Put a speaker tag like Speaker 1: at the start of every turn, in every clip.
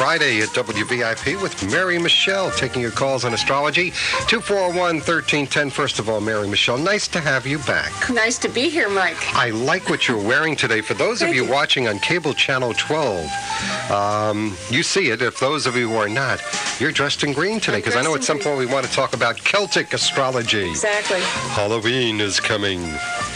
Speaker 1: Friday at WVIP with Mary Michele, taking your calls on astrology. 241-1310. First of all, Mary Michele, nice to have you back.
Speaker 2: Nice to be here, Mike.
Speaker 1: I like what you're wearing today. For those of you watching on cable channel 12, you see it. If those of you who are not, you're dressed in green today, because I know at some point we want to talk about Celtic astrology.
Speaker 2: Exactly.
Speaker 1: Halloween is coming.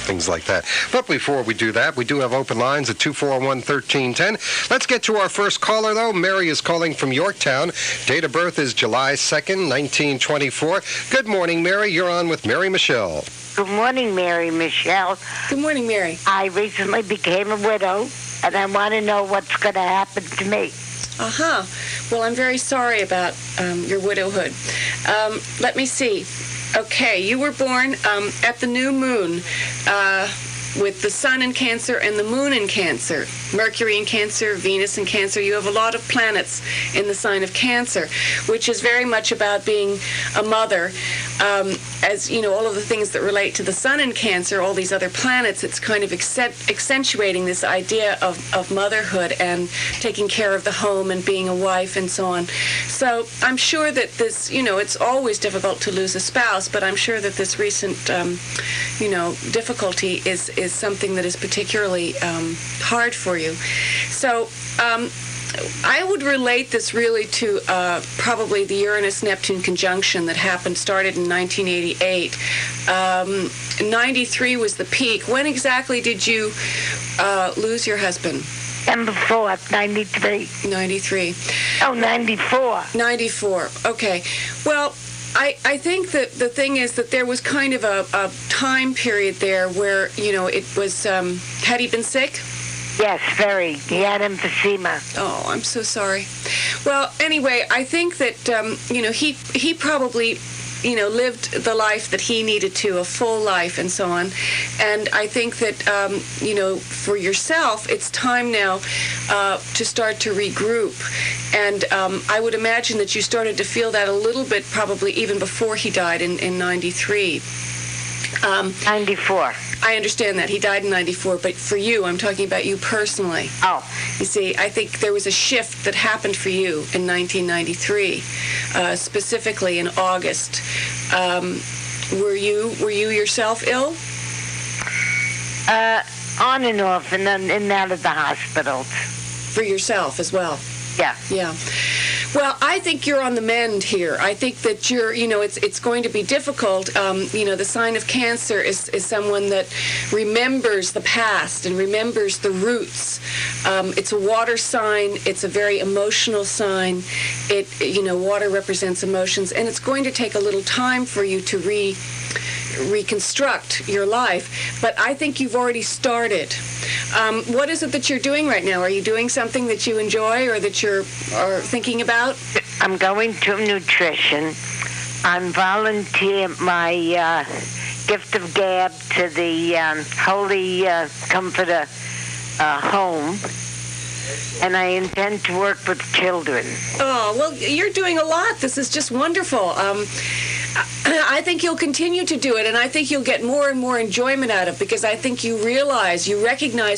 Speaker 1: Things like that. But before we do that, we do have open lines at 241-1310. Let's get to our first caller, though. Mary is calling from Yorktown. Date of birth is July 2nd, 1924. Good morning, Mary. You're on with Mary Michele.
Speaker 3: Good morning, Mary Michele.
Speaker 2: Good morning, Mary.
Speaker 3: I recently became a widow, and I want to know what's going to happen to me.
Speaker 2: Well, I'm very sorry about your widowhood. Let me see. Okay, you were born at the new moon with the sun in Cancer and the moon in Cancer. Mercury in Cancer, Venus in Cancer. You have a lot of planets in the sign of Cancer, which is very much about being a mother. As you know, all of the things that relate to the sun in Cancer, all these other planets, it's kind of accentuating this idea of motherhood and taking care of the home and being a wife and so on. So I'm sure that this, it's always difficult to lose a spouse, but I'm sure that this recent, difficulty is something that is particularly hard for you. So I would relate this really to probably the Uranus-Neptune conjunction that started in 1988. 93 was the peak. When exactly did you lose your husband?
Speaker 3: December 4th, 93.
Speaker 2: 93.
Speaker 3: Oh, 94.
Speaker 2: 94. Okay. Well, I think that the thing is that there was kind of a time period there where, it was, had he been sick?
Speaker 3: Yes, very. He had emphysema.
Speaker 2: Oh, I'm so sorry. Well, anyway, I think that, he probably, lived the life that he needed to, a full life and so on. And I think that, for yourself, it's time now to start to regroup. And I would imagine that you started to feel that a little bit probably even before he died in 93.
Speaker 3: 94.
Speaker 2: I understand that. He died in 94, but for you, I'm talking about you personally.
Speaker 3: Oh.
Speaker 2: You see, I think there was a shift that happened for you in 1993, specifically in August. Were you yourself ill?
Speaker 3: On and off, and then in and out of the hospital.
Speaker 2: For yourself as well?
Speaker 3: Yeah.
Speaker 2: Yeah. Well, I think you're on the mend here. I think that you're, it's going to be difficult. The sign of Cancer is someone that remembers the past and remembers the roots. It's a water sign. It's a very emotional sign. Water represents emotions, and it's going to take a little time for you to reconstruct your life, but I think you've already started. What is it that you're doing right now? Are you doing something that you enjoy or that you're thinking about?
Speaker 3: I'm going to nutrition. I'm volunteering my gift of gab to the Holy Comforter home, and I intend to work with children. Oh,
Speaker 2: well, you're doing a lot. This is just wonderful. I think you'll continue to do it, and I think you'll get more and more enjoyment out of it, because I think you recognize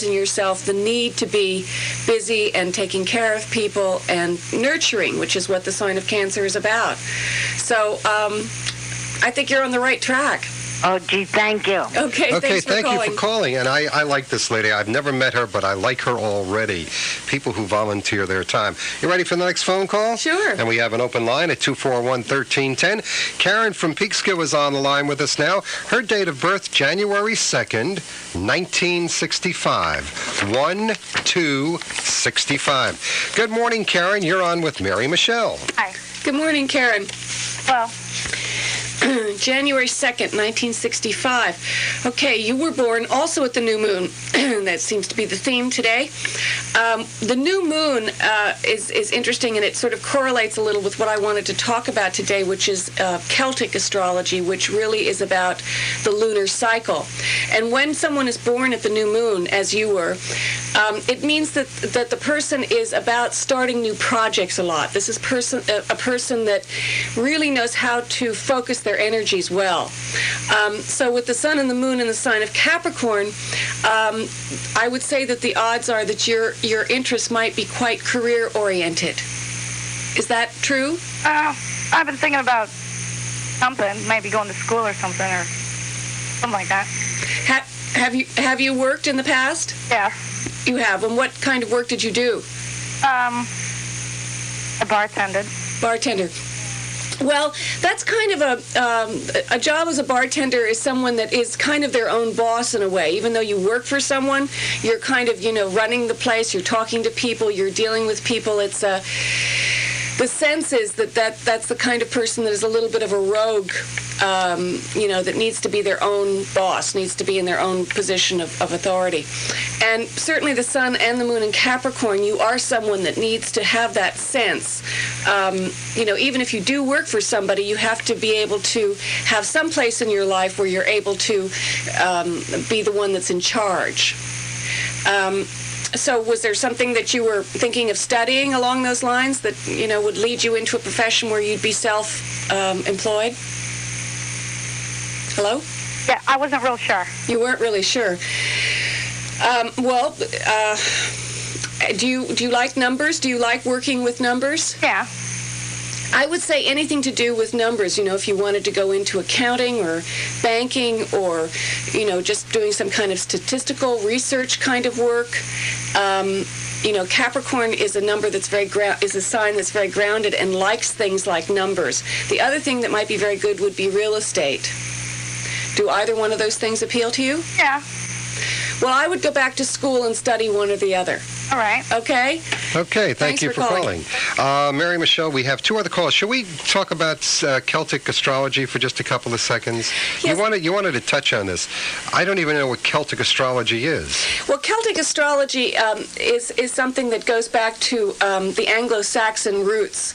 Speaker 2: in yourself the need to be busy and taking care of people and nurturing, which is what the sign of Cancer is about. So I think you're on the right track.
Speaker 3: Oh, gee, thank you.
Speaker 2: Okay, thanks for
Speaker 1: thank
Speaker 2: calling.
Speaker 1: you for calling. And I like this lady. I've never met her, but I like her already. People who volunteer their time. You ready for the next phone call?
Speaker 2: Sure.
Speaker 1: And we have an open line at 241-1310. Karen from Peekskill is on the line with us now. Her date of birth, January 2nd, 1965. 1-2-65. Good morning, Karen. You're on with Mary Michele.
Speaker 3: Hi.
Speaker 2: Good morning, Karen.
Speaker 3: Well,
Speaker 2: January 2nd, 1965. Okay, you were born also at the new moon. That seems to be the theme today. The new moon is interesting, and it sort of correlates a little with what I wanted to talk about today, which is Celtic astrology, which really is about the lunar cycle. And when someone is born at the new moon, as you were, it means that the person is about starting new projects a lot. This is a person that really knows how to focus their energies well. So with the sun and the moon in the sign of Capricorn, I would say that the odds are that your interests might be quite career-oriented. Is that true?
Speaker 4: I've been thinking about something, maybe going to school or something like that.
Speaker 2: Have you worked in the past?
Speaker 4: Yeah.
Speaker 2: You have. And what kind of work did you do?
Speaker 4: I bartended.
Speaker 2: Bartender. Well, that's kind of a job as a bartender is someone that is kind of their own boss in a way. Even though you work for someone, you're kind of, running the place, you're talking to people, you're dealing with people. It's the sense is that's the kind of person that is a little bit of a rogue, that needs to be their own boss, needs to be in their own position of authority. And certainly the sun and the moon in Capricorn, you are someone that needs to have that sense. Even if you do work for somebody, you have to be able to have some place in your life where you're able to be the one that's in charge. So was there something that you were thinking of studying along those lines that, would lead you into a profession where you'd be self-employed? Hello?
Speaker 4: Yeah, I wasn't real sure.
Speaker 2: You weren't really sure. Do you like numbers? Do you like working with numbers?
Speaker 4: Yeah.
Speaker 2: I would say anything to do with numbers, if you wanted to go into accounting or banking or, just doing some kind of statistical research kind of work. Capricorn is a number that's is a sign that's very grounded and likes things like numbers. The other thing that might be very good would be real estate. Do either one of those things appeal to you?
Speaker 4: Yeah.
Speaker 2: Well, I would go back to school and study one or the other.
Speaker 4: All right.
Speaker 2: Okay?
Speaker 1: Okay, thank you for calling. Mary Michele, we have two other calls. Should we talk about Celtic astrology for just a couple of seconds?
Speaker 2: Yes.
Speaker 1: You wanted to touch on this. I don't even know what Celtic astrology is.
Speaker 2: Well, Celtic astrology is something that goes back to the Anglo-Saxon roots.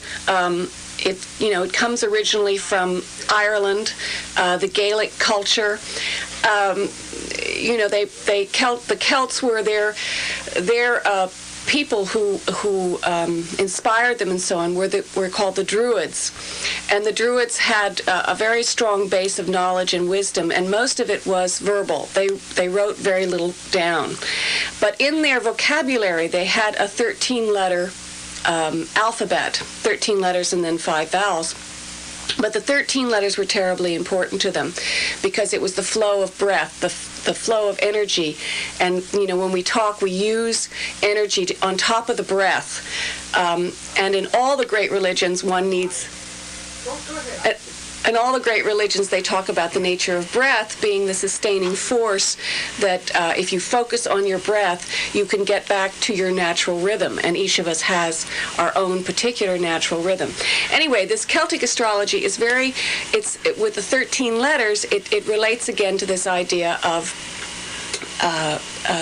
Speaker 2: It comes originally from Ireland, the Gaelic culture. The Celts were their people who inspired them and so on were called the Druids, and the Druids had a very strong base of knowledge and wisdom, and most of it was verbal. They wrote very little down, but in their vocabulary they had a 13-letter alphabet, 13 letters and then 5 vowels. But the 13 letters were terribly important to them because it was the flow of breath, the flow of energy. And, when we talk, we use energy on top of the breath. And in all the great religions, one needs... In all the great religions, they talk about the nature of breath being the sustaining force that if you focus on your breath, you can get back to your natural rhythm. And each of us has our own particular natural rhythm. Anyway, this Celtic astrology is with the 13 letters, it relates again to this idea of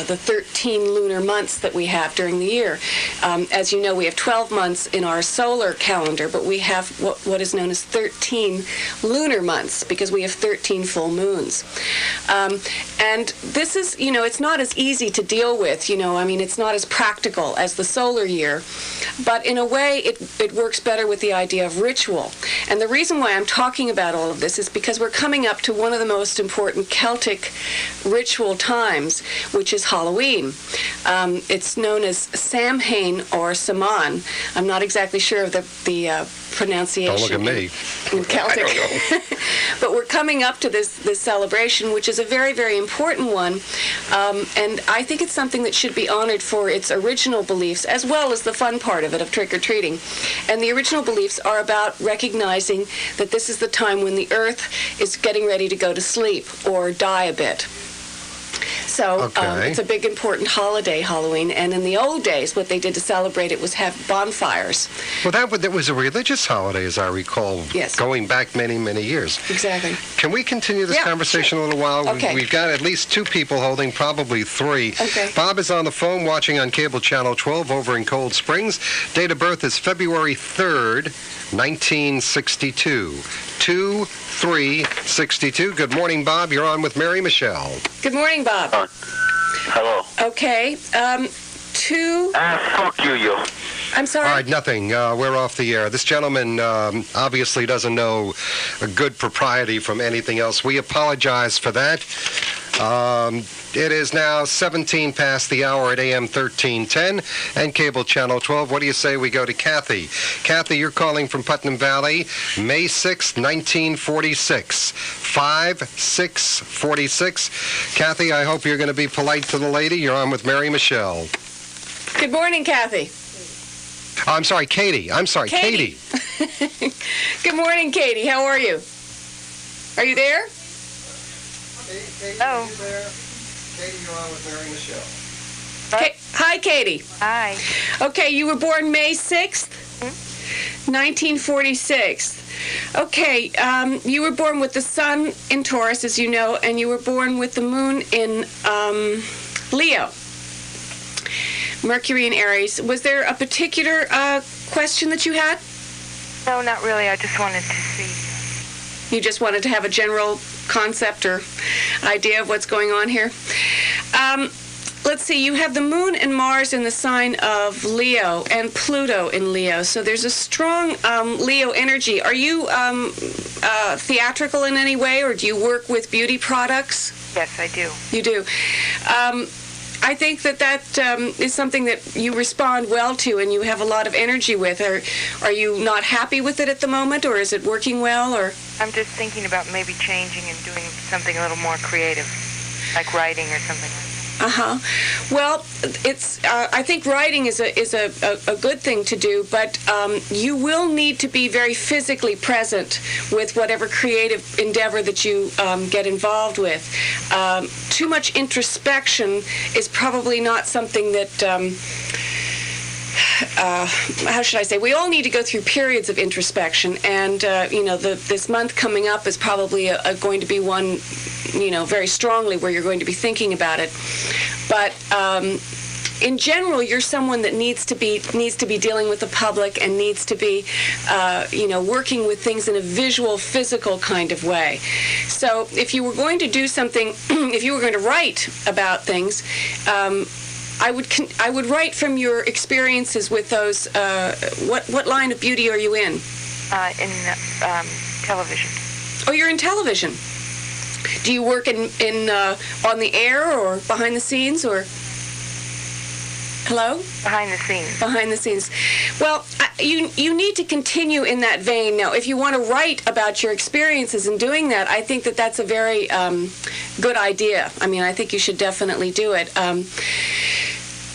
Speaker 2: the 13 lunar months that we have during the year. As you know, we have 12 months in our solar calendar, but we have what is known as 13 lunar months because we have 13 full moons. And this is, it's not as easy to deal with, it's not as practical as the solar year, but in a way it works better with the idea of ritual. And the reason why I'm talking about all of this is because we're coming up to one of the most important Celtic ritual times, which is Halloween. It's known as Samhain or Saman. I'm not exactly sure of the pronunciation.
Speaker 1: Don't look at me.
Speaker 2: In Celtic.
Speaker 1: I don't know.
Speaker 2: But we're coming up to this celebration, which is a very, very important one. And I think it's something that should be honored for its original beliefs, as well as the fun part of it, of trick-or-treating. And the original beliefs are about recognizing that this is the time when the earth is getting ready to go to sleep or die a bit. So it's a big, important holiday, Halloween. And in the old days, what they did to celebrate it was have bonfires.
Speaker 1: Well, that was a religious holiday, as I recall,
Speaker 2: yes,
Speaker 1: going back many, many years.
Speaker 2: Exactly.
Speaker 1: Can we continue this conversation a little while?
Speaker 2: Okay.
Speaker 1: We've got at least two people holding, probably three.
Speaker 2: Okay.
Speaker 1: Bob is on the phone watching on cable channel 12 over in Cold Springs. Date of birth is February 3rd, 1962. 2-3-62. Good morning, Bob. You're on with Mary Michele.
Speaker 2: Good morning, Bob.
Speaker 5: Hello.
Speaker 2: Okay.
Speaker 5: Fuck you.
Speaker 2: I'm sorry?
Speaker 1: All right, nothing. We're off the air. This gentleman obviously doesn't know a good propriety from anything else. We apologize for that. It is now 17 past the hour at AM 1310 and cable channel 12. What do you say we go to Kathy? Kathy, you're calling from Putnam Valley, May 6, 1946. 5646. Kathy, I hope you're going to be polite to the lady. You're on with Mary Michele.
Speaker 2: Good morning, Kathy.
Speaker 1: I'm sorry, Katie. Katie.
Speaker 2: Good morning, Katie. How are you? Are you there?
Speaker 1: Katie,
Speaker 4: Oh.
Speaker 1: are you there? Katie, you're on with Mary Michele.
Speaker 2: Hi, Katie.
Speaker 4: Hi.
Speaker 2: Okay, you were born May 6th, 1946. Okay, you were born with the sun in Taurus, as you know, and you were born with the moon in Leo. Mercury in Aries. Was there a particular question that you had?
Speaker 4: No, not really. I just wanted to see.
Speaker 2: You just wanted to have a general concept or idea of what's going on here? Let's see, you have the moon and Mars in the sign of Leo and Pluto in Leo. So there's a strong Leo energy. Are you theatrical in any way, or do you work with beauty products?
Speaker 4: Yes, I do.
Speaker 2: You do. I think that is something that you respond well to and you have a lot of energy with. Are you not happy with it at the moment, or is it working well? Or
Speaker 4: I'm just thinking about maybe changing and doing something a little more creative, like writing or something.
Speaker 2: Well, it's. I think writing is a good thing to do, but you will need to be very physically present with whatever creative endeavor that you get involved with. Too much introspection is probably not something that. How should I say? We all need to go through periods of introspection, and this month coming up is probably going to be one, very strongly where you're going to be thinking about it. But in general, you're someone that needs to be dealing with the public and needs to be, working with things in a visual, physical kind of way. So if you were going to do something, if you were going to write about things. I would write from your experiences with those. What line of beauty are you in?
Speaker 4: In television.
Speaker 2: Oh, you're in television. Do you work in on the air or behind the scenes or? Hello?
Speaker 4: Behind the scenes.
Speaker 2: Behind the scenes. Well, you need to continue in that vein. Now, if you want to write about your experiences in doing that, I think that that's a very good idea. I mean, I think you should definitely do it.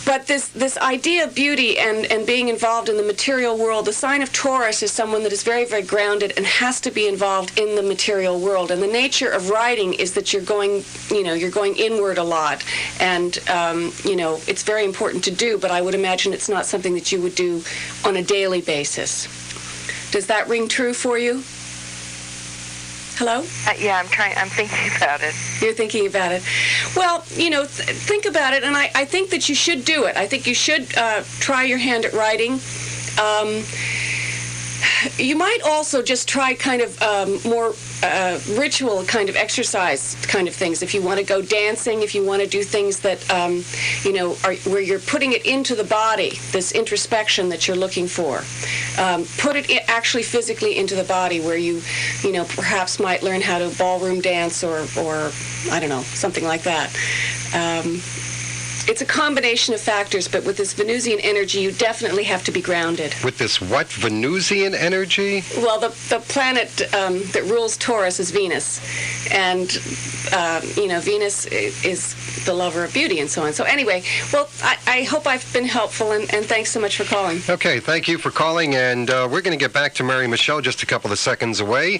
Speaker 2: But this idea of beauty and being involved in the material world, the sign of Taurus is someone that is very, very grounded and has to be involved in the material world. And the nature of writing is that you're going inward a lot. And, it's very important to do, but I would imagine it's not something that you would do on a daily basis. Does that ring true for you? Hello?
Speaker 4: Yeah, I'm thinking about it.
Speaker 2: You're thinking about it. Well, think about it, and I think that you should do it. I think you should try your hand at writing. You might also just try kind of more ritual kind of exercise kind of things. If you want to go dancing, if you want to do things that, where you're putting it into the body, this introspection that you're looking for. Put it actually physically into the body where you perhaps might learn how to ballroom dance or I don't know, something like that. It's a combination of factors, but with this Venusian energy, you definitely have to be grounded. With this what? Venusian energy? Well, the planet that rules Taurus is Venus. And, Venus is the lover of beauty and so on. So anyway, well, I hope I've been helpful, and thanks so much for calling. Okay, thank you for calling, and we're going to get back to Mary Michele just a couple of seconds away.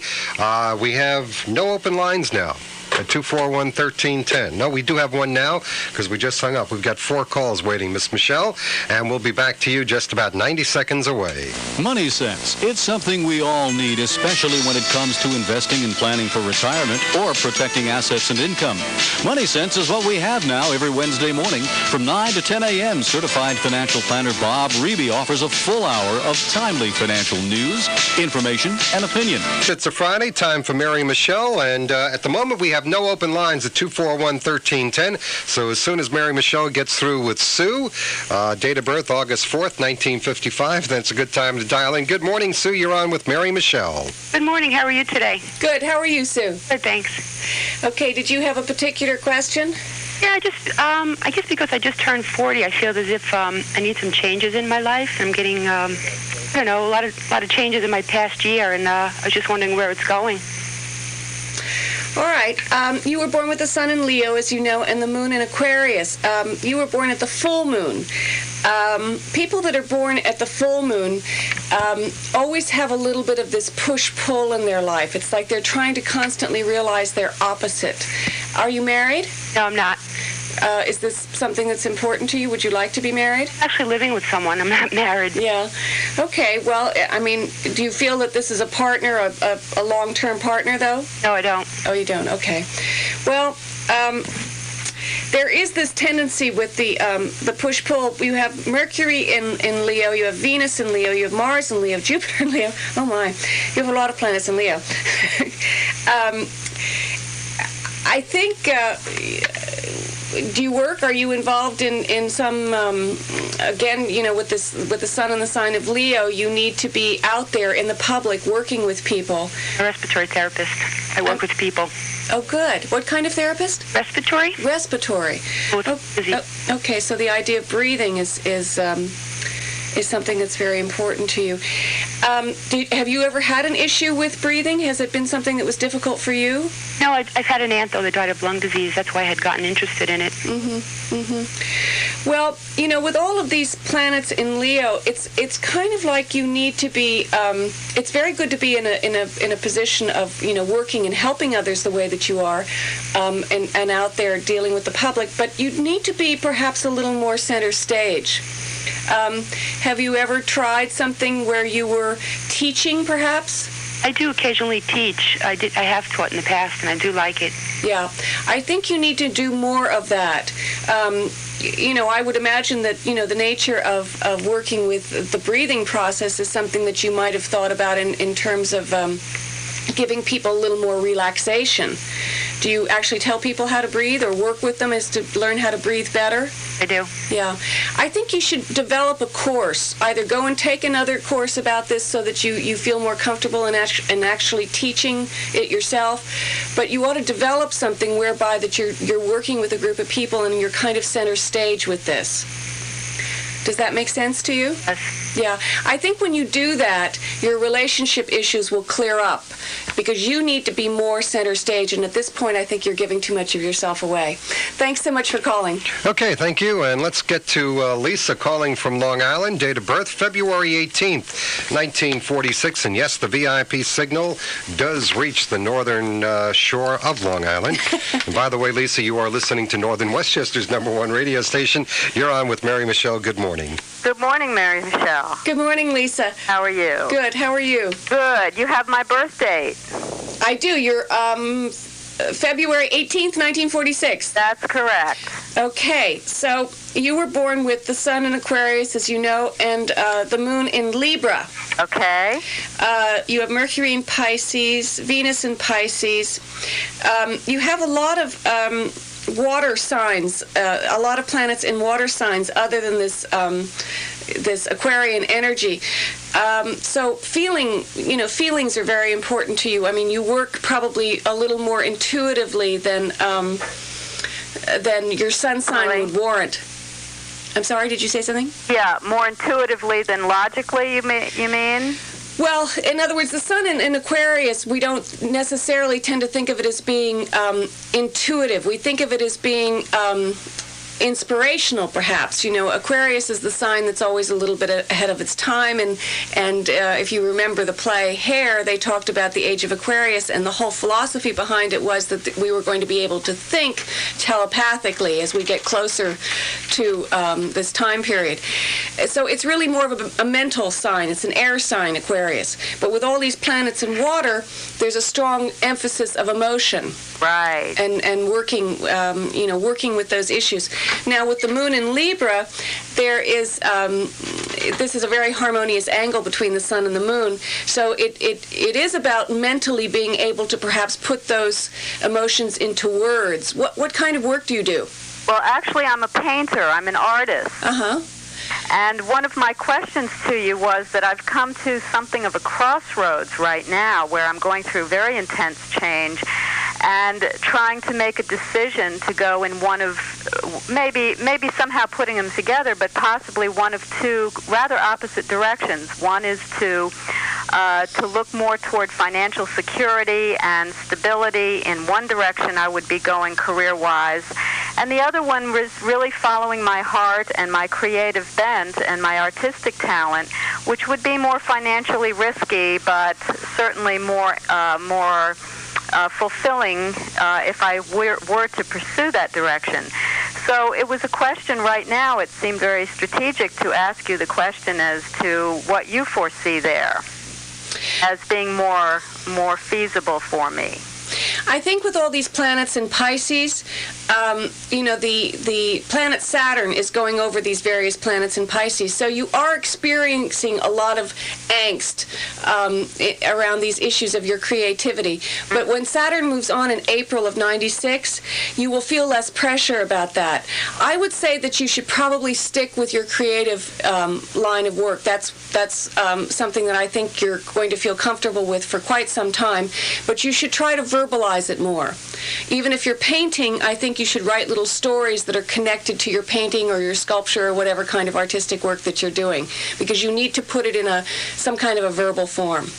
Speaker 2: We have no open lines now. At 241-1310. No, we do have one now because we just hung up. We've got 4 calls waiting, Miss Michele, and we'll be back to you just about 90 seconds away.
Speaker 5: Money sense. It's something we all need, especially when it comes to investing and planning for retirement or protecting assets and income. Money sense is what we have. have now every Wednesday morning from 9 to 10 a.m. Certified financial planner Bob Reeby offers a full hour of timely financial news, information, and opinion.
Speaker 1: It's a Friday, time for Mary Michele, and at the moment we have no open lines at 241-1310, so as soon as Mary Michele gets through with Sue, date of birth August 4th, 1955, then it's a good time to dial in. Good morning, Sue. You're on with Mary Michele.
Speaker 4: Good morning. How are you today?
Speaker 2: Good. How are you, Sue?
Speaker 4: Good, thanks.
Speaker 2: Okay, did you have a particular question?
Speaker 4: Yeah, I guess because I just turned 40, I feel as if I need some changes in my life. I'm getting, I don't know, a lot of changes in my past year, and I was just wondering where it's going.
Speaker 2: All right. You were born with the sun in Leo, as you know, and the moon in Aquarius. You were born at the full moon. People that are born at the full moon always have a little bit of this push-pull in their life. It's like they're trying to constantly realize their opposite. Are you married?
Speaker 4: No, I'm not.
Speaker 2: Is this something that's important to you? Would you like to be married?
Speaker 4: Actually living with someone. I'm not married.
Speaker 2: Yeah. Okay. Well, I mean, do you feel that this is a partner, a long-term partner, though?
Speaker 4: No, I don't.
Speaker 2: Oh, you don't? Okay. Well, there is this tendency with the push-pull. You have Mercury in Leo, you have Venus in Leo, you have Mars in Leo, Jupiter in Leo. Oh, my. You have a lot of planets in Leo. I think, do you work? Are you involved in some, again, you know, with the sun and the sign of Leo, you need to be out there in the public working with people.
Speaker 4: A respiratory therapist. I work with people.
Speaker 2: Oh, good. What kind of therapist?
Speaker 4: Respiratory?
Speaker 2: Respiratory. Okay, so the idea of breathing is something that's very important to you. Have you ever had an issue with breathing? Has it been something that was difficult for you?
Speaker 4: No, I've had an aunt, though, that died of lung disease. That's why I had gotten interested in it.
Speaker 2: Well, you know, with all of these planets in Leo, it's kind of like you need to be. It's very good to be in a position of, you know, working and helping others the way that you are, and out there dealing with the public. But you need to be perhaps a little more center stage. Have you ever tried something where you were teaching, perhaps?
Speaker 4: I do occasionally teach. I have taught in the past, and I do like it.
Speaker 2: Yeah, I think you need to do more of that. You know, I would imagine that, you know, the nature of working with the breathing process is something that you might have thought about in terms of giving people a little more relaxation. Do you actually tell people how to breathe or work with them as to learn how to breathe better?
Speaker 4: I do.
Speaker 2: Yeah. I think you should develop a course. Either go and take another course about this so that you feel more comfortable in actually teaching it yourself. But you ought to develop something whereby that you're working with a group of people and you're kind of center stage with this. Does that make sense to you?
Speaker 4: Yes.
Speaker 2: Yeah. I think when you do that, your relationship issues will clear up because you need to be more center stage, and at this point, I think you're giving too much of yourself away. Thanks so much for calling.
Speaker 1: Okay, thank you, and let's get to Lisa calling from Long Island. Date of birth, February 18th, 1946, and yes, the VIP signal does reach the northern shore of Long Island. And by the way, Lisa, you are listening to Northern Westchester's #1 radio station. You're on with Mary Michele. Good morning.
Speaker 6: Good morning, Mary Michele.
Speaker 2: Good morning, Lisa.
Speaker 6: How are you?
Speaker 2: Good. How are you?
Speaker 6: Good. You have my birth date.
Speaker 2: I do. You're February 18th, 1946.
Speaker 6: That's correct.
Speaker 2: Okay. So you were born with the sun in Aquarius, as you know, and the moon in Libra.
Speaker 6: Okay.
Speaker 2: You have Mercury in Pisces, Venus in Pisces. You have a lot of water signs, a lot of planets in water signs other than this Aquarian energy. So feelings are very important to you. I mean, you work probably a little more intuitively than your sun sign would warrant. I'm sorry, did you say something?
Speaker 6: Yeah, more intuitively than logically, you mean?
Speaker 2: Well, in other words, the sun in Aquarius, we don't necessarily tend to think of it as being intuitive. We think of it as being inspirational, perhaps. Aquarius is the sign that's always a little bit ahead of its time, and if you remember the play Hair, they talked about the age of Aquarius, and the whole philosophy behind it was that we were going to be able to think telepathically as we get closer to this time period. So it's really more of a mental sign. It's an air sign, Aquarius. But with all these planets in water, there's a strong emphasis of emotion.
Speaker 6: Right.
Speaker 2: And working, working with those issues. Now, with the moon in Libra, there is, this is a very harmonious angle between the sun and the moon. So it is about mentally being able to perhaps put those emotions into words. What kind of work do you do?
Speaker 6: Well, actually, I'm a painter. I'm an artist.
Speaker 2: Uh-huh.
Speaker 6: And one of my questions to you was that I've come to something of a crossroads right now where I'm going through very intense change and trying to make a decision to go in one of, maybe somehow putting them together, but possibly one of two rather opposite directions. One is to look more toward financial security and stability. In one direction, I would be going career-wise. And the other one was really following my heart and my creative bent and my artistic talent, which would be more financially risky, but certainly more fulfilling if I were to pursue that direction. So it was a question right now. It seemed very strategic to ask you the question as to what you foresee there as being more feasible for me.
Speaker 2: I think with all these planets in Pisces, the planet Saturn is going over these various planets in Pisces. So you are experiencing a lot of angst around these issues of your creativity. But when Saturn moves on in April of '96, you will feel less pressure about that. I would say that you should probably stick with your creative line of work. That's something that I think you're going to feel comfortable with for quite some time. But you should try to verbalize it more. Even if you're painting, I think you should write little stories that are connected to your painting or your sculpture or whatever kind of artistic work that you're doing, because you need to put it in some kind of a verbal form.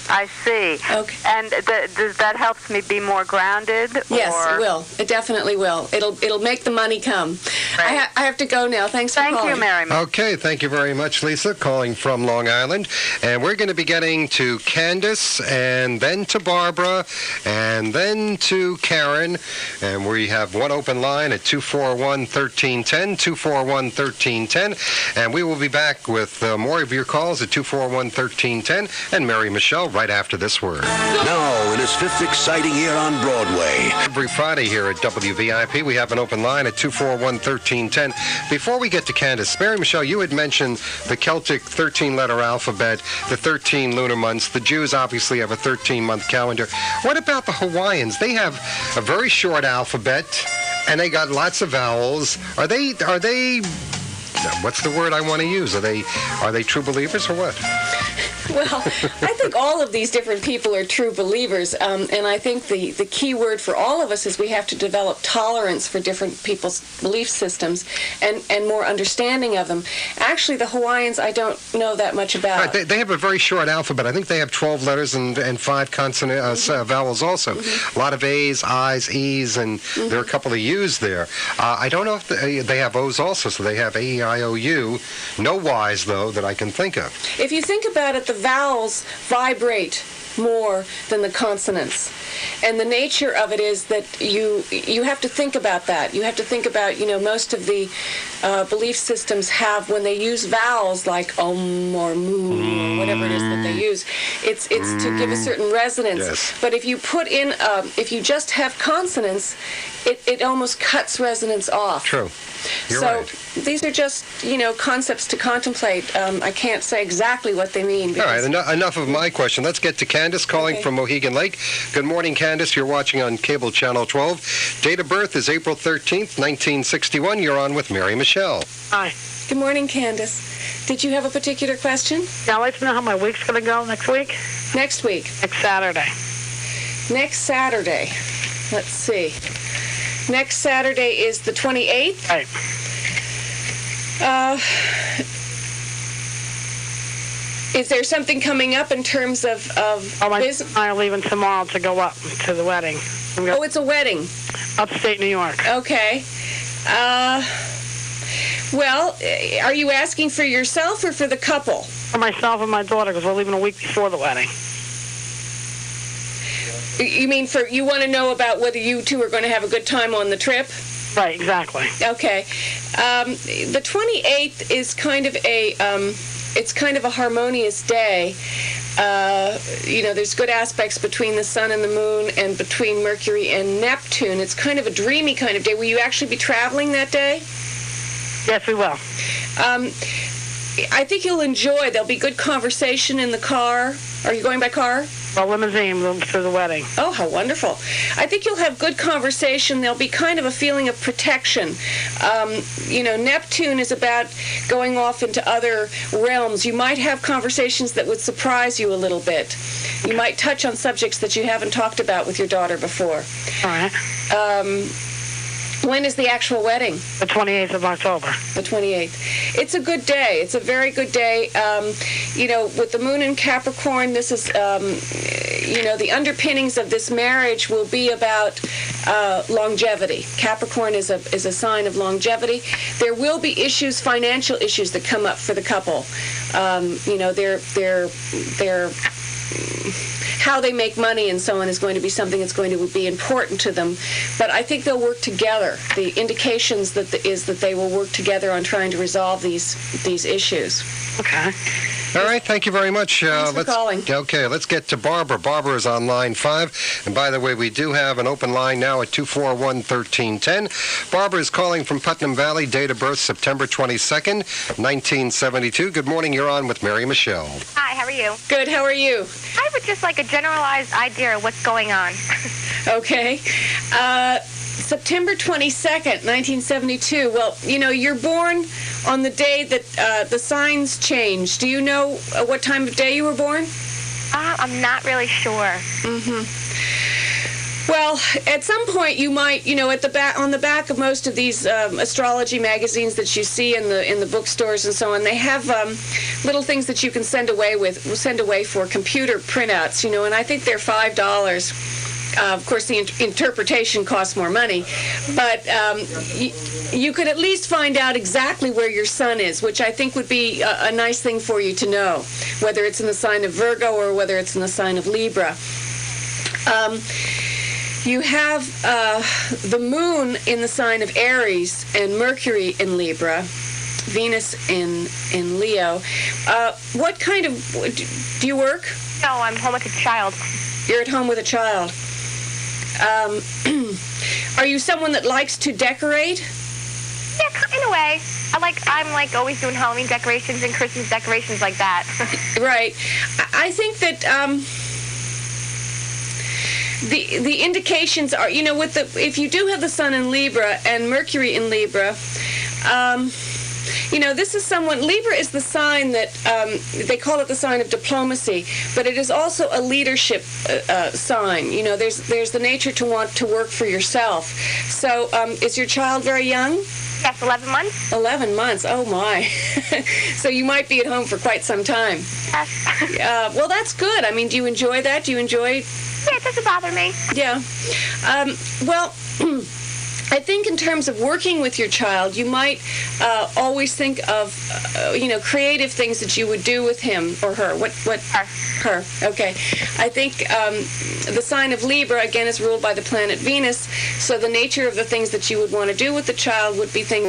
Speaker 6: I see.
Speaker 2: Okay.
Speaker 6: And does that help me be more grounded?
Speaker 2: Yes,
Speaker 6: or?
Speaker 2: it will. It definitely will. It'll make the money come.
Speaker 6: Right.
Speaker 2: I have to go now. Thanks for calling.
Speaker 6: Thank you, Mary.
Speaker 1: Okay, thank you very much, Lisa, calling from Long Island. And we're going to be getting to Candace, and then to Barbara, and then to Karen. And we have one open line at 241-1310, 241-1310. And we will be back with more of your calls at 241-1310, and Mary Michele right after this word.
Speaker 7: Now, in his fifth exciting year on Broadway.
Speaker 1: Every Friday here at WVIP, we have an open line at 241-1310. Before we get to Candace, Mary Michele, you had mentioned the Celtic 13-letter alphabet, the 13 lunar months. The Jews obviously have a 13-month calendar. What about the Hawaiians? They have a very short alphabet, and they got lots of vowels. Are they? What's the word I want to use? Are they true believers or what?
Speaker 2: Well, I think all of these different people are true believers, and I think the key word for all of us is we have to develop tolerance for different people's belief systems and more understanding of them. Actually, the Hawaiians I don't know that much about.
Speaker 1: Right, they have a very short alphabet. I think they have 12 letters and 5 consonant vowels also. A lot of A's, I's, E's, and there are a couple of U's there. I don't know if they have O's also, so they have A-E-I-O-U. No Y's, though, that I can think of.
Speaker 2: If you think about it, the vowels vibrate more than the consonants. And the nature of it is that you have to think about that. You have to think about, most of the belief systems have, when they use vowels like om or mu or whatever it is that they use, it's to give a certain resonance.
Speaker 1: Yes.
Speaker 2: But if you put in, if you just have consonants, it almost cuts resonance off.
Speaker 1: True. You're
Speaker 2: so
Speaker 1: right.
Speaker 2: These are just, concepts to contemplate. I can't say exactly what they mean.
Speaker 1: All right, enough of my question. Let's get to Candace calling from Mohegan Lake. Good morning, Candace. You're watching on Cable Channel 12. Date of birth is April 13th, 1961. You're on with Mary Michele.
Speaker 8: Hi.
Speaker 2: Good morning, Candace. Did you have a particular question?
Speaker 8: Yeah, I'd like to know how my week's going to go next week.
Speaker 2: Next week.
Speaker 8: Next Saturday.
Speaker 2: Next Saturday. Let's see. Next Saturday is the 28th.
Speaker 8: Right.
Speaker 2: Is there something coming up in terms of
Speaker 8: My
Speaker 2: business?
Speaker 8: and I are leaving tomorrow to go up to the wedding.
Speaker 2: Oh, it's a wedding.
Speaker 8: Upstate New York.
Speaker 2: Okay. Well, are you asking for yourself or for the couple?
Speaker 8: For myself and my daughter, because we're leaving a week before the wedding.
Speaker 2: You mean you want to know about whether you two are going to have a good time on the trip?
Speaker 8: Right, exactly.
Speaker 2: Okay. The 28th is kind of it's kind of a harmonious day. There's good aspects between the sun and the moon and between Mercury and Neptune. It's kind of a dreamy kind of day. Will you actually be traveling that day?
Speaker 8: Yes, we will.
Speaker 2: I think you'll enjoy. There'll be good conversation in the car. Are you going by car?
Speaker 8: Well, limousine to the wedding.
Speaker 2: Oh, how wonderful. I think you'll have good conversation. There'll be kind of a feeling of protection. Neptune is about going off into other realms. You might have conversations that would surprise you a little bit. You might touch on subjects that you haven't talked about with your daughter before.
Speaker 8: All right.
Speaker 2: When is the actual wedding?
Speaker 8: The 28th of October.
Speaker 2: The 28th. It's a good day. It's a very good day. With the moon in Capricorn, this is, the underpinnings of this marriage will be about longevity. Capricorn is a sign of longevity. There will be issues, financial issues that come up for the couple. They're how they make money and so on is going to be something that's going to be important to them. But I think they'll work together. The indications that they will work together on trying to resolve these issues.
Speaker 8: Okay.
Speaker 1: All right, thank you very much.
Speaker 2: Thanks for calling.
Speaker 1: Okay, let's get to Barbara. Barbara is on line 5. And by the way, we do have an open line now at 241-1310. Barbara is calling from Putnam Valley, date of birth September 22nd, 1972. Good morning, you're on with Mary Michele.
Speaker 9: Hi, how are you?
Speaker 2: Good, how are you?
Speaker 9: I would just like a generalized idea of what's going on.
Speaker 2: Okay. September 22nd, 1972. Well, you're born on the day that the signs change. Do you know what time of day you were born?
Speaker 9: I'm not really sure.
Speaker 2: Mm-hmm. Well, at some point you might, at the back, on the back of most of these astrology magazines that you see in the bookstores and so on, they have little things that you can send away for computer printouts, and I think they're $5. Of course, the interpretation costs more money, but you could at least find out exactly where your sun is, which I think would be a nice thing for you to know, whether it's in the sign of Virgo or whether it's in the sign of Libra. You have the moon in the sign of Aries and Mercury in Libra, Venus in Leo. What kind of, do you work?
Speaker 9: No, I'm home with a child.
Speaker 2: You're at home with a child. Are you someone that likes to decorate?
Speaker 9: Yeah, in a way. I'm always doing Halloween decorations and Christmas decorations like that.
Speaker 2: Right. I think that the indications are, if you do have the sun in Libra and Mercury in Libra, this is Libra is the sign that, they call it the sign of diplomacy, but it is also a leadership sign. There's the nature to want to work for yourself. So is your child very young?
Speaker 9: Yes, 11 months.
Speaker 2: 11 months, oh my. So you might be at home for quite some time.
Speaker 9: Yes.
Speaker 2: Well, that's good. I mean, do you enjoy that? Do you enjoy...
Speaker 9: Yeah, it doesn't bother me.
Speaker 2: Yeah. Well... I think in terms of working with your child, you might always think of, creative things that you would do with him or her. What? Her. Okay. I think the sign of Libra, again, is ruled by the planet Venus, so the nature of the things that you would want to do with the child would be things